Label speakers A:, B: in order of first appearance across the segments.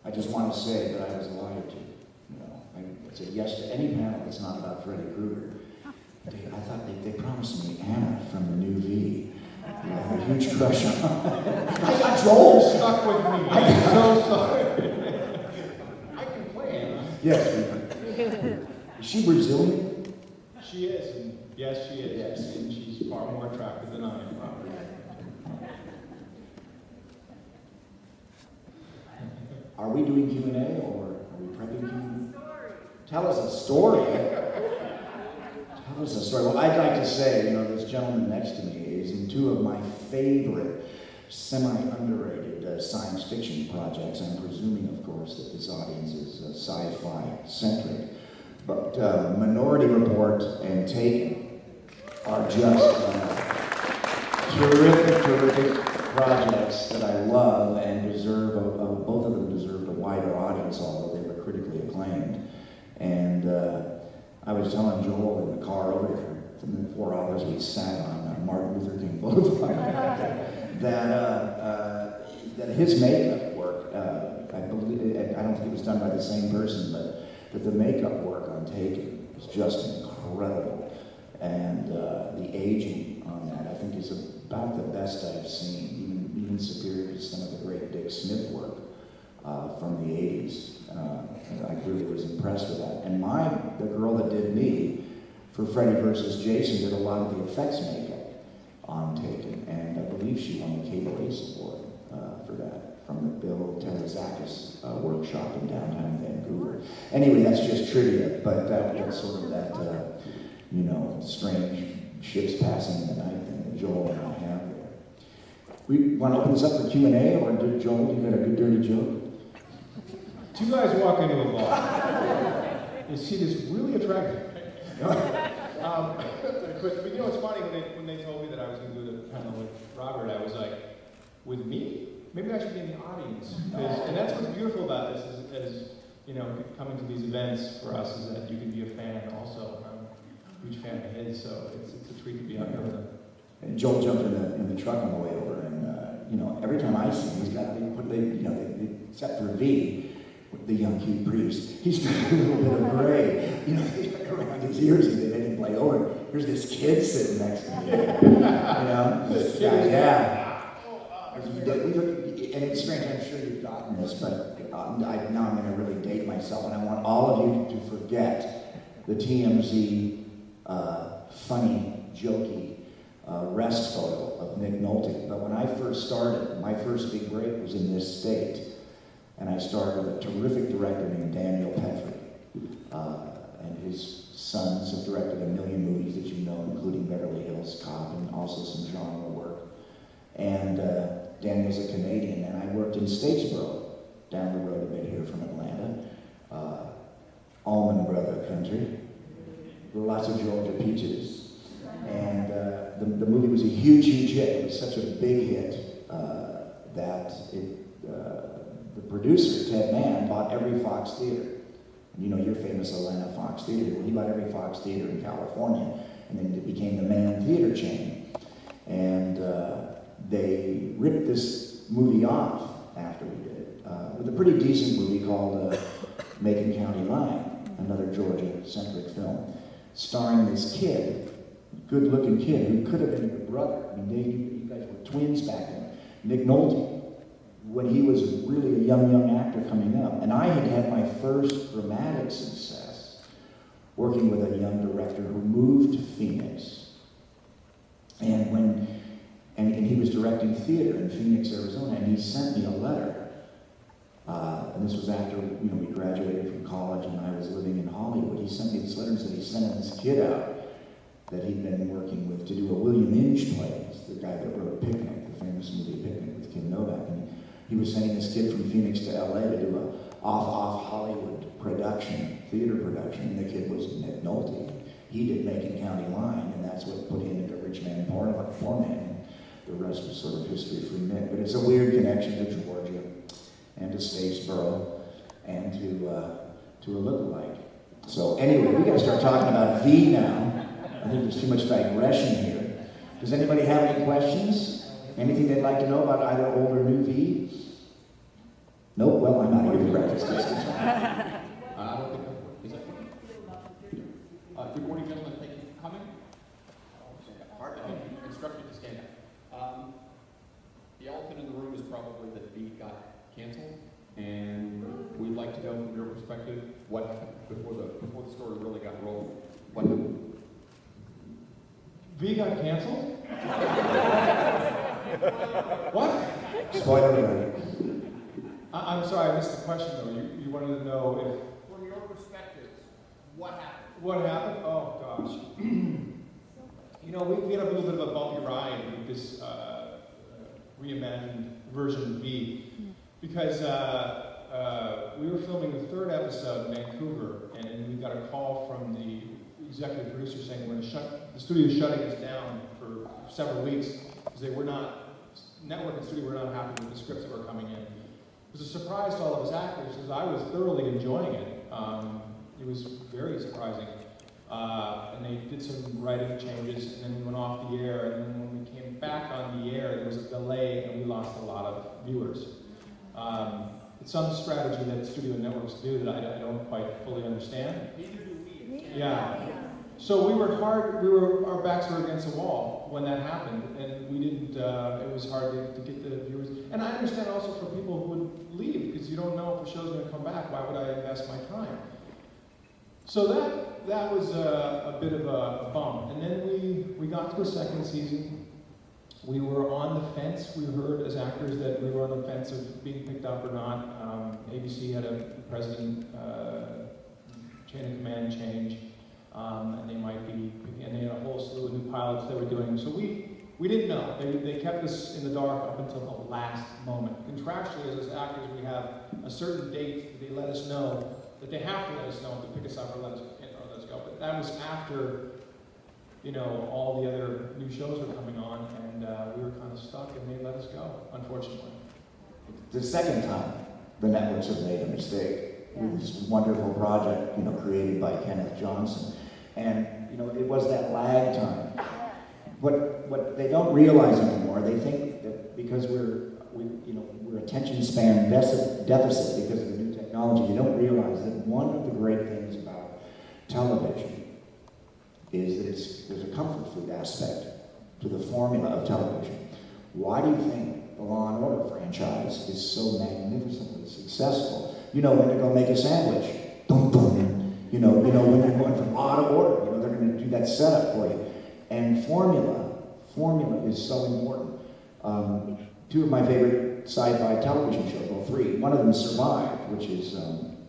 A: I just want to say that I was lied to. I said yes to any panel that's not about Freddy Krueger. I thought they promised me Anna from the new V. I had a huge crush on her. I got Joel
B: stuck with me. I'm so sorry. I can play Anna.
A: Yes. Is she Brazilian?
B: She is, and yes, she is. Yes. And she's far more attractive than I am.
A: Are we doing Q&A or are we prepping Q&A? Tell us a story. Tell us a story. Well, I'd like to say, this gentleman next to me is in two of my favorite semi-underrated science fiction projects. I'm presuming, of course, that this audience is sci-fi centric. But Minority Report and Taken are just terrific projects that I love and deserve, both of them deserved a wider audience, although they were critically acclaimed. And I was telling Joel in the car over there, in the 4 hours we sat on Martin Luther King Boulevard, that his makeup work, I don't think it was done by the same person, but that the makeup work on Taken was just incredible. And the aging on that, I think, is about the best I've seen, even superior to some of the great Dick Smith work from the 80s. I really was impressed with that. And the girl that did me for Freddy vs. Jason did a lot of the effects makeup on Taken, and I believe she won the Cable Ace Award for that from the Bill Telezakis workshop in downtown Vancouver. Anyway, that's just trivia, but that's sort of that, strange ships passing in the night thing that Joel and I have there. We want to open this up for Q&A, or Joel, you got a good dirty joke?
B: Two guys walk into a bar. You see this really attractive. But it's funny when they told me that I was going to do the panel with Robert, I was like, with me? Maybe I should be in the audience. And that's what's beautiful about this is coming to these events for us is that you can be a fan also. I'm a huge fan of his, so it's a treat to be up here with him.
A: And Joel jumped in the truck on the way over, and every time I see him, he's got except for V, the young cute priest, he's got a little bit of gray, around his ears. They made him play over. Here's this kid sitting next to me, this guy, yeah. And it's strange. I'm sure you've gotten this, but now I'm going to really date myself, and I want all of you to forget the TMZ funny, jokey rest photo of Nick Nolte. But when I first started, my first big break was in this state. And I starred with a terrific director named Daniel Petrie. And his sons have directed a million movies that you know, including Beverly Hills Cop and also some genre work. And Daniel's a Canadian, and I worked in Statesboro, down the road a bit here from Atlanta. Allman Brother country. Lots of Georgia peaches. And the movie was a huge, huge hit. It was such a big hit that the producer, Ted Mann, bought every Fox theater. And your famous Atlanta Fox Theater. Well, he bought every Fox theater in California, and then it became the Mann Theater chain. And they ripped this movie off after we did it, with a pretty decent movie called Macon County Line, another Georgia-centric film, starring this kid, good-looking kid, who could have been your brother. I mean, you guys were twins back then. Nick Nolte, when he was really a young actor coming up. And I had my first dramatic success working with a young director who moved to Phoenix. And he was directing theater in Phoenix, Arizona, and he sent me a letter. And this was after we graduated from college and I was living in Hollywood. He sent me this letter and said he's sending this kid out that he'd been working with to do a William Inge play. It's the guy that wrote Picnic, the famous movie Picnic with Kim Novak. And he was sending this kid from Phoenix to LA to do a off Hollywood theater production, and the kid was Nick Nolte. He did Macon County Line, and that's what put him into Rich Man Poor Man. The rest was sort of history for Nick. But it's a weird connection to Georgia, and to Statesboro, and to a lookalike. So anyway, we got to start talking about V now. I think there's too much digression here. Does anybody have any questions? Anything they'd like to know about either old or new V? Nope, well, I'm out of here. breakfast.
C: I don't think that is that working? Good morning, gentlemen. Thank you for coming. Pardon me. Instructed to stand up. The elephant in the room is probably that V got canceled, and we'd like to know from your perspective what happened before the story really got rolling. What happened?
B: V got canceled? What?
A: Spoiler alert.
B: I'm sorry, I missed the question though. You wanted to know if...
C: From your perspective, what happened?
B: What happened? Oh gosh. You know, we had a little bit of a bumpy ride with this reimagined version of V, because we were filming the third episode in Vancouver, and we got a call from the executive producer saying we're going to the studio's shutting us down for several weeks because they were not, network and studio were not happy with the scripts that were coming in. It was a surprise to all of us actors because I was thoroughly enjoying it. It was very surprising. And they did some writing changes, and then we went off the air, and then when we came back on the air, there was a delay, and we lost a lot of viewers. It's some strategy that studio networks do that I don't quite fully understand.
C: Neither do we.
B: Yeah. So our backs were against the wall when that happened, and we didn't, it was hard to get the viewers. And I understand also for people who would leave, because you don't know if the show's going to come back, why would I invest my time? So that was a bit of a bump. And then we got to a second season. We were on the fence. We heard as actors that we were on the fence of being picked up or not. ABC had a president chain of command change, and they might be, and they had a whole slew of new pilots they were doing. So we didn't know. They kept us in the dark up until the last moment. Contractually, as actors, we have a certain date that they let us know, that they have to let us know to pick us up or let us go. But that was after, you know, all the other new shows were coming on, and we were kind of stuck, and they let us go, unfortunately.
A: The second time, the networks have made a mistake with this wonderful project, you know, created by Kenneth Johnson. And, you know, it was that lag time. What they don't realize anymore, they think that because we're attention span deficit because of the new technology, they don't realize that one of the great things about television is that there's a comfort food aspect to the formula of television. Why do you think the Law and Order franchise is so magnificently successful? You know when to go make a sandwich. Dum dum. You know when you're going from law to order. You know they're going to do that setup for you. And formula is so important. Two of my favorite sci-fi television shows, well, three. One of them survived, which is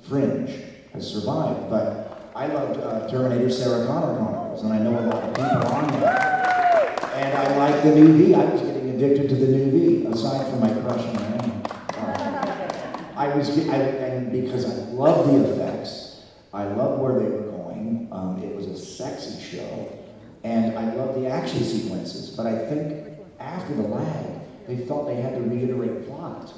A: Fringe, has survived. But I loved Terminator Sarah Connor Chronicles, and I know a lot of people on that. And I like the new V. I was getting addicted to the new V, aside from my crush on Annie. And because I love the effects, I love where they were going. It was a sexy show, and I love the action sequences. But I think after the lag, they felt they had to reiterate plot,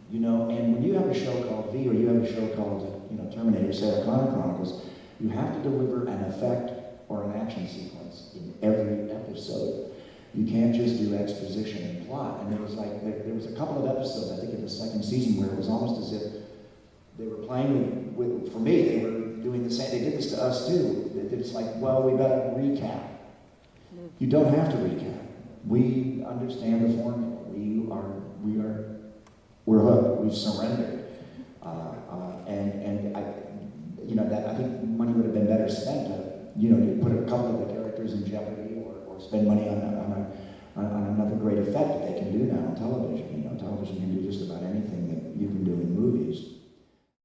A: you know. And when you have a show called V, or you have a show called, you know, Terminator Sarah Connor Chronicles, you have to deliver an effect or an action sequence in every episode. You can't just do exposition and plot. And there was a couple of episodes, I think in the second season, where it was almost as if they were playing with for me, they were doing the same. They did this to us too. It's like, well, we better recap. You don't have to recap. We understand the formula. We're hooked. We've surrendered. And I think money would have been better spent to put a couple of the characters in jeopardy, or spend money on another great effect that they can do now on television. You know, television can do just about anything that you can do in